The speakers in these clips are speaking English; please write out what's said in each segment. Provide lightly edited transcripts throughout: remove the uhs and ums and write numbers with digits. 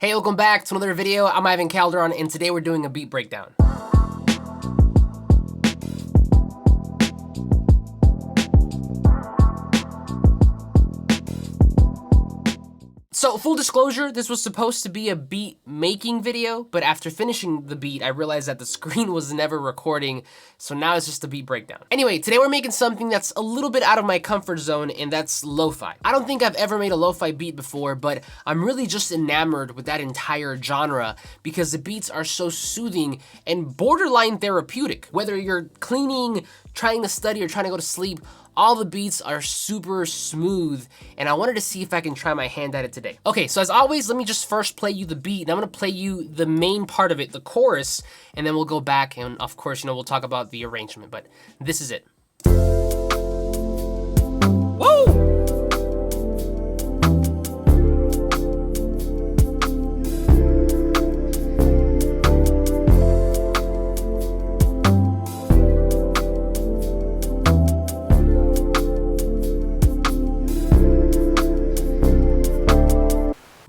Hey, welcome back to another video. I'm Ivan Calderon, and today we're doing a beat breakdown. So, full disclosure, this was supposed to be a beat making video, but after finishing the beat, I realized that the screen was never recording, so now it's just a beat breakdown. Anyway, today we're making something that's a little bit out of my comfort zone, and that's lo-fi. I don't think I've ever made a lo-fi beat before, but I'm really just enamored with that entire genre because the beats are so soothing and borderline therapeutic. Whether you're cleaning, trying to study, or trying to go to sleep, all the beats are super smooth, and I wanted to see if I can try my hand at it today. Okay, so as always, let me just first play you the beat, and I'm gonna play you the main part of it, the chorus, and then we'll go back and of course, we'll talk about the arrangement, but this is it. Woo!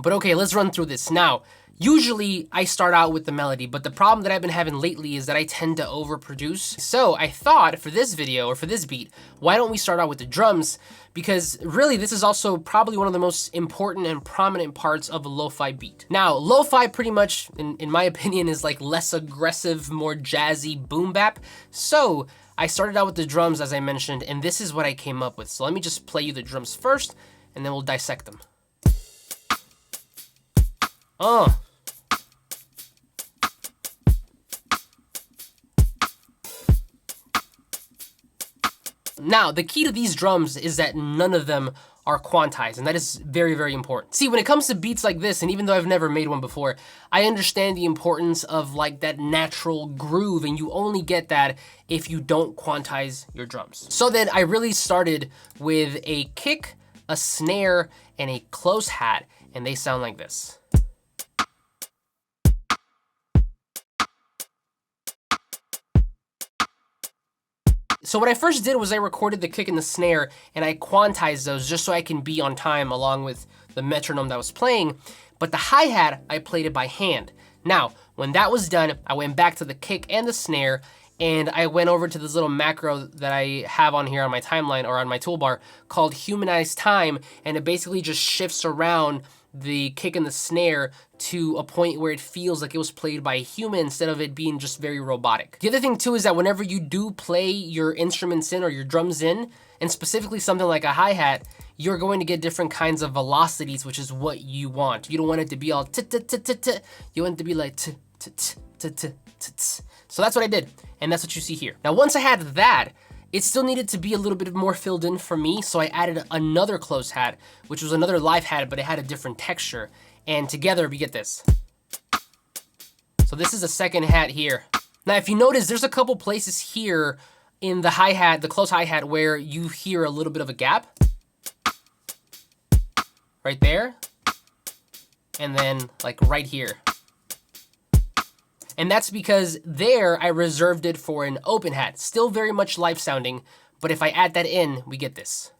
But okay, let's run through this. Now, usually I start out with the melody, but the problem that I've been having lately is that I tend to overproduce. So I thought for this video, or for this beat, why don't we start out with the drums? Because really, this is also probably one of the most important and prominent parts of a lo-fi beat. Now, lo-fi pretty much, in my opinion, is like less aggressive, more jazzy boom bap. So I started out with the drums, as I mentioned, and this is what I came up with. So let me just play you the drums first, and then we'll dissect them. Now, the key to these drums is that none of them are quantized, and that is very, very important. See, when it comes to beats like this, and even though I've never made one before, I understand the importance of like that natural groove, and you only get that if you don't quantize your drums. So then I really started with a kick, a snare, and a close hat, and they sound like this. So what I first did was I recorded the kick and the snare, and I quantized those just so I can be on time along with the metronome that was playing. But the hi-hat, I played it by hand. Now, when that was done, I went back to the kick and the snare, and I went over to this little macro that I have on here on my timeline or on my toolbar called Humanize Time, and it basically just shifts around the kick and the snare to a point where it feels like it was played by a human instead of it being just very robotic. The other thing too is that whenever you do play your instruments in or your drums in, and specifically something like a hi-hat, you're going to get different kinds of velocities, which is what you want. You don't want it to be all t-t-t-t-t. You want it to be like t-t-t-t-t. So that's what I did, and that's what you see here. Now, once I had that, it still needed to be a little bit more filled in for me, so I added another close hat, which was another live hat, but it had a different texture. And together, we get this. So this is a second hat here. Now, if you notice, there's a couple places here in the hi-hat, the close hi-hat, where you hear a little bit of a gap. Right there. And then, like, right here. And that's because there, I reserved it for an open hat. Still very much live sounding, but if I add that in, we get this.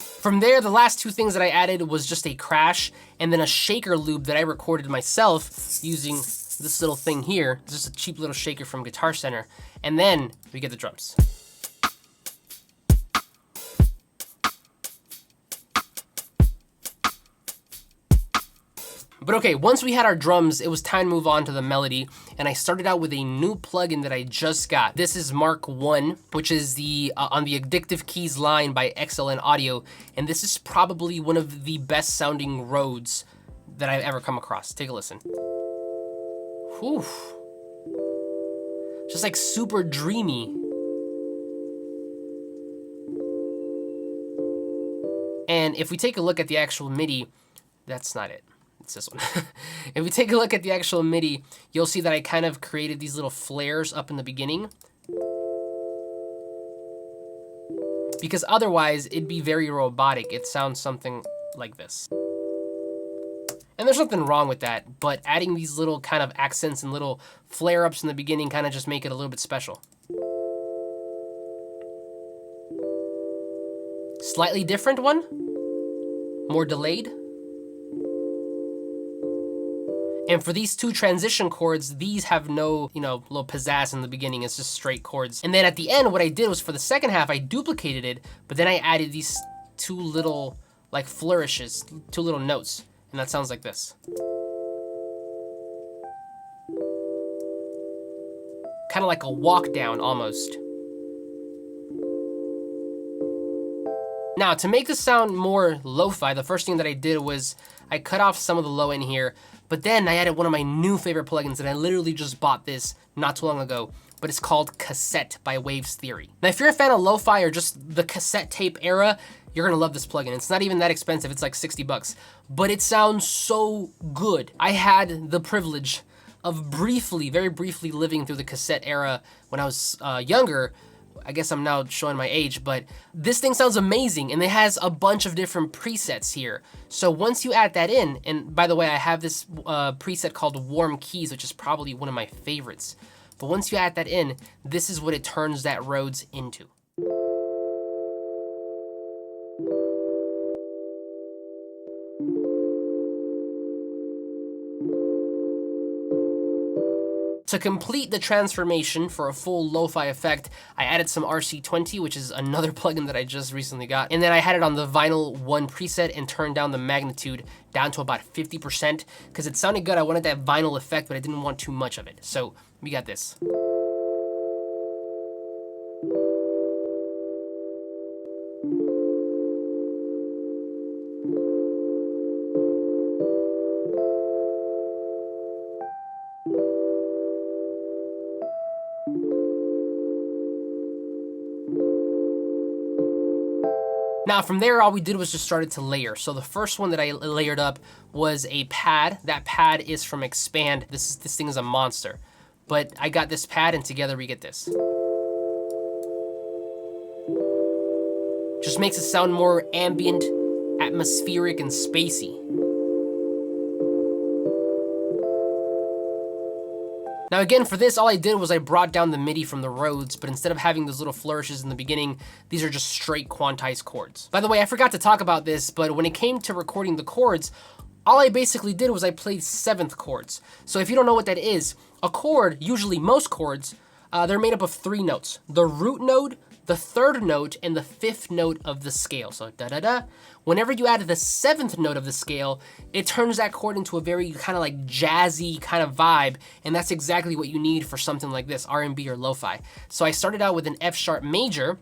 From there, the last two things that I added was just a crash and then a shaker loop that I recorded myself using this little thing here. It's just a cheap little shaker from Guitar Center. And then we get the drums. But okay, once we had our drums, it was time to move on to the melody, and I started out with a new plugin that I just got. This is Mark 1, which is the on the Addictive Keys line by XLN Audio, and this is probably one of the best sounding Rhodes that I've ever come across. Take a listen. Whew. Just like super dreamy. And if we take a look at the actual MIDI, that's not it. It's this one. If we take a look at the actual MIDI, you'll see that I kind of created these little flares up in the beginning. Because otherwise, it'd be very robotic. It sounds something like this. And there's nothing wrong with that, but adding these little kind of accents and little flare-ups in the beginning kind of just make it a little bit special. Slightly different one, more delayed. And for these two transition chords, these have no, little pizzazz in the beginning. It's just straight chords. And then at the end, what I did was for the second half, I duplicated it, but then I added these two little like flourishes, two little notes. And that sounds like this. Kind of like a walk down almost. Now, to make this sound more lo-fi, the first thing that I did was I cut off some of the low end here, but then I added one of my new favorite plugins, and I literally just bought this not too long ago, but it's called Cassette by Waves Theory. Now, if you're a fan of lo-fi or just the cassette tape era, you're gonna love this plugin. It's not even that expensive, it's like 60 bucks, but it sounds so good. I had the privilege of very briefly living through the cassette era when I was younger. I guess I'm now showing my age, but this thing sounds amazing, and it has a bunch of different presets here. So once you add that in, and by the way, I have this preset called Warm Keys, which is probably one of my favorites. But once you add that in, this is what it turns that Rhodes into. To complete the transformation for a full lo-fi effect, I added some RC20, which is another plugin that I just recently got. And then I had it on the Vinyl 1 preset and turned down the magnitude down to about 50% because it sounded good. I wanted that vinyl effect, but I didn't want too much of it. So we got this. Now from there, all we did was just started to layer. So the first one that I layered up was a pad. That pad is from Expand. This thing is a monster. But I got this pad and together we get this. Just makes it sound more ambient, atmospheric, and spacey. Now again, for this, all I did was I brought down the MIDI from the Rhodes, but instead of having those little flourishes in the beginning, these are just straight quantized chords. By the way, I forgot to talk about this, but when it came to recording the chords, all I basically did was I played seventh chords. So if you don't know what that is, a chord, usually most chords, they're made up of 3 notes. The root note, the 3rd note, and the 5th note of the scale. So da-da-da. Whenever you add the 7th note of the scale, it turns that chord into a very kind of like jazzy kind of vibe, and that's exactly what you need for something like this, R&B or lo-fi. So I started out with an F sharp major,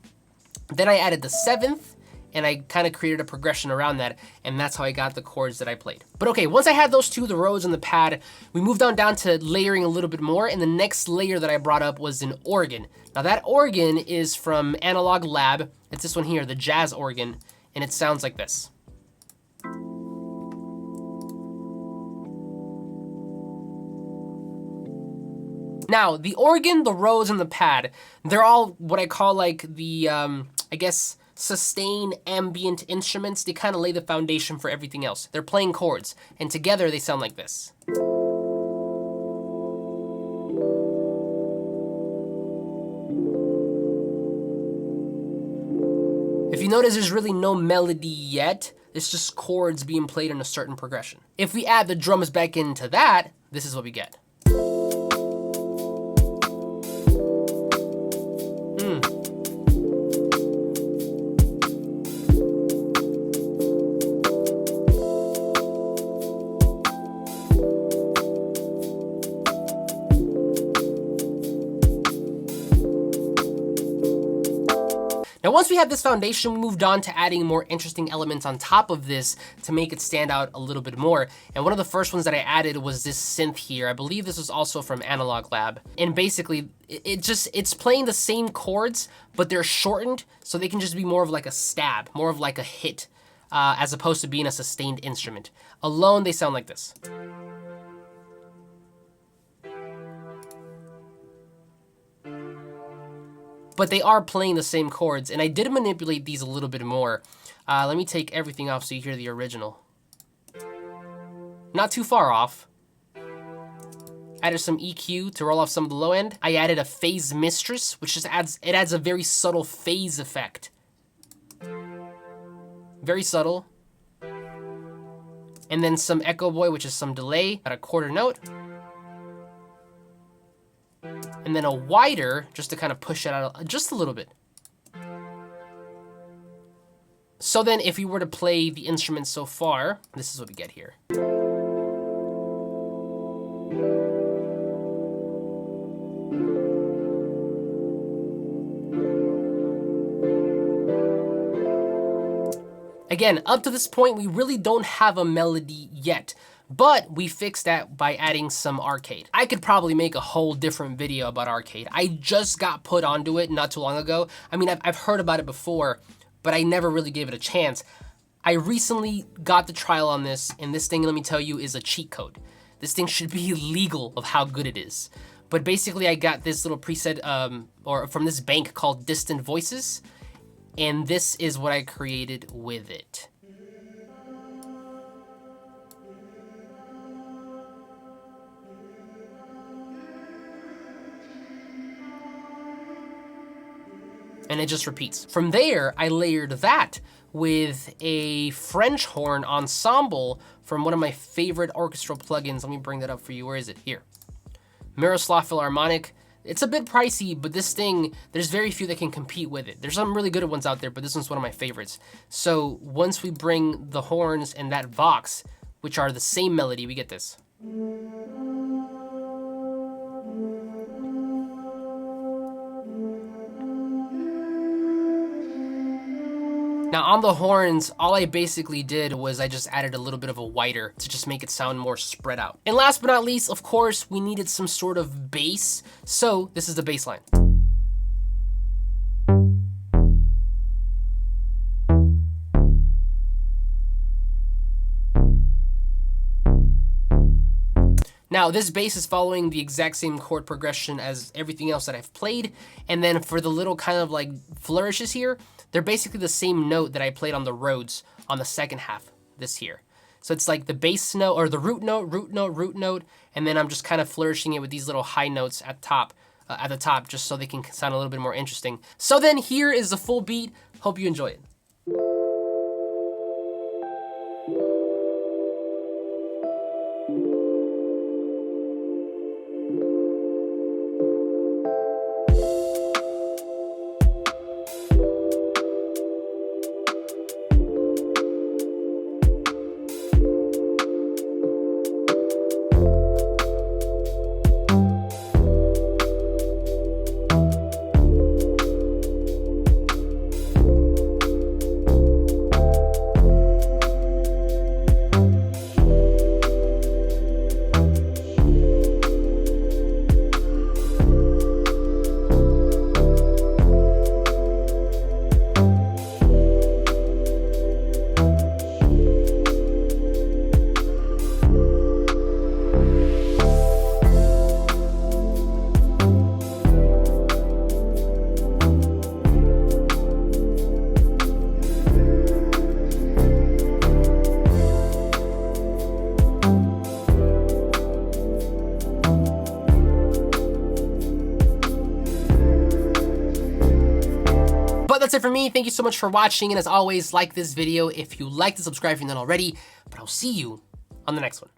then I added the 7th, and I kind of created a progression around that, and that's how I got the chords that I played. But okay, once I had those two, the Rhodes and the pad, we moved on down to layering a little bit more, and the next layer that I brought up was an organ. Now that organ is from Analog Lab. It's this one here, the jazz organ, and it sounds like this. Now, the organ, the Rhodes, and the pad, they're all what I call like the, I guess, sustain ambient instruments. They kind of lay the foundation for everything else. They're playing chords, and together they sound like this. If you notice, there's really no melody yet. It's just chords being played in a certain progression. If we add the drums back into that, this is what we get. Now, once we had this foundation, we moved on to adding more interesting elements on top of this to make it stand out a little bit more. And one of the first ones that I added was this synth here. I believe this was also from Analog Lab. And basically, it's playing the same chords, but they're shortened, so they can just be more of like a stab, more of like a hit, as opposed to being a sustained instrument. Alone, they sound like this. But they are playing the same chords, and I did manipulate these a little bit more. Let me take everything off so you hear the original. Not too far off. Added some EQ to roll off some of the low end. I added a phase mistress, which just adds a very subtle phase effect. very subtle. And then some echo boy, which is some delay at a quarter note. And then a wider, just to kind of push it out just a little bit. So then if we were to play the instrument so far, this is what we get here. Again, up to this point, we really don't have a melody yet, but we fixed that by adding some arcade. I could probably make a whole different video about arcade. I just got put onto it not too long ago. I mean, I've heard about it before, but I never really gave it a chance. I recently got the trial on this, and this thing, let me tell you, is a cheat code. This thing should be legal of how good it is. But basically, I got this little preset, or from this bank called Distant Voices, and this is what I created with it. And it just repeats. From there, I layered that with a French horn ensemble from one of my favorite orchestral plugins. Let me bring that up for you. Where is it? Here. Miroslav Philharmonic. It's a bit pricey, but this thing, there's very few that can compete with it. There's some really good ones out there, but this one's one of my favorites. So once we bring the horns and that vox, which are the same melody, we get this. Now on the horns, all I basically did was I just added a little bit of a wider to just make it sound more spread out. And last but not least, of course, we needed some sort of bass. So this is the bass line. Now this bass is following the exact same chord progression as everything else that I've played. And then for the little kind of like flourishes here, they're basically the same note that I played on the Rhodes on the second half this here. So it's like the bass note or the root note, root note, root note, and then I'm just kind of flourishing it with these little high notes at the top, just so they can sound a little bit more interesting. So then here is the full beat. Hope you enjoy it. That's it for me. Thank you so much for watching. And as always, like this video if you liked it, subscribe if you're not already. But I'll see you on the next one.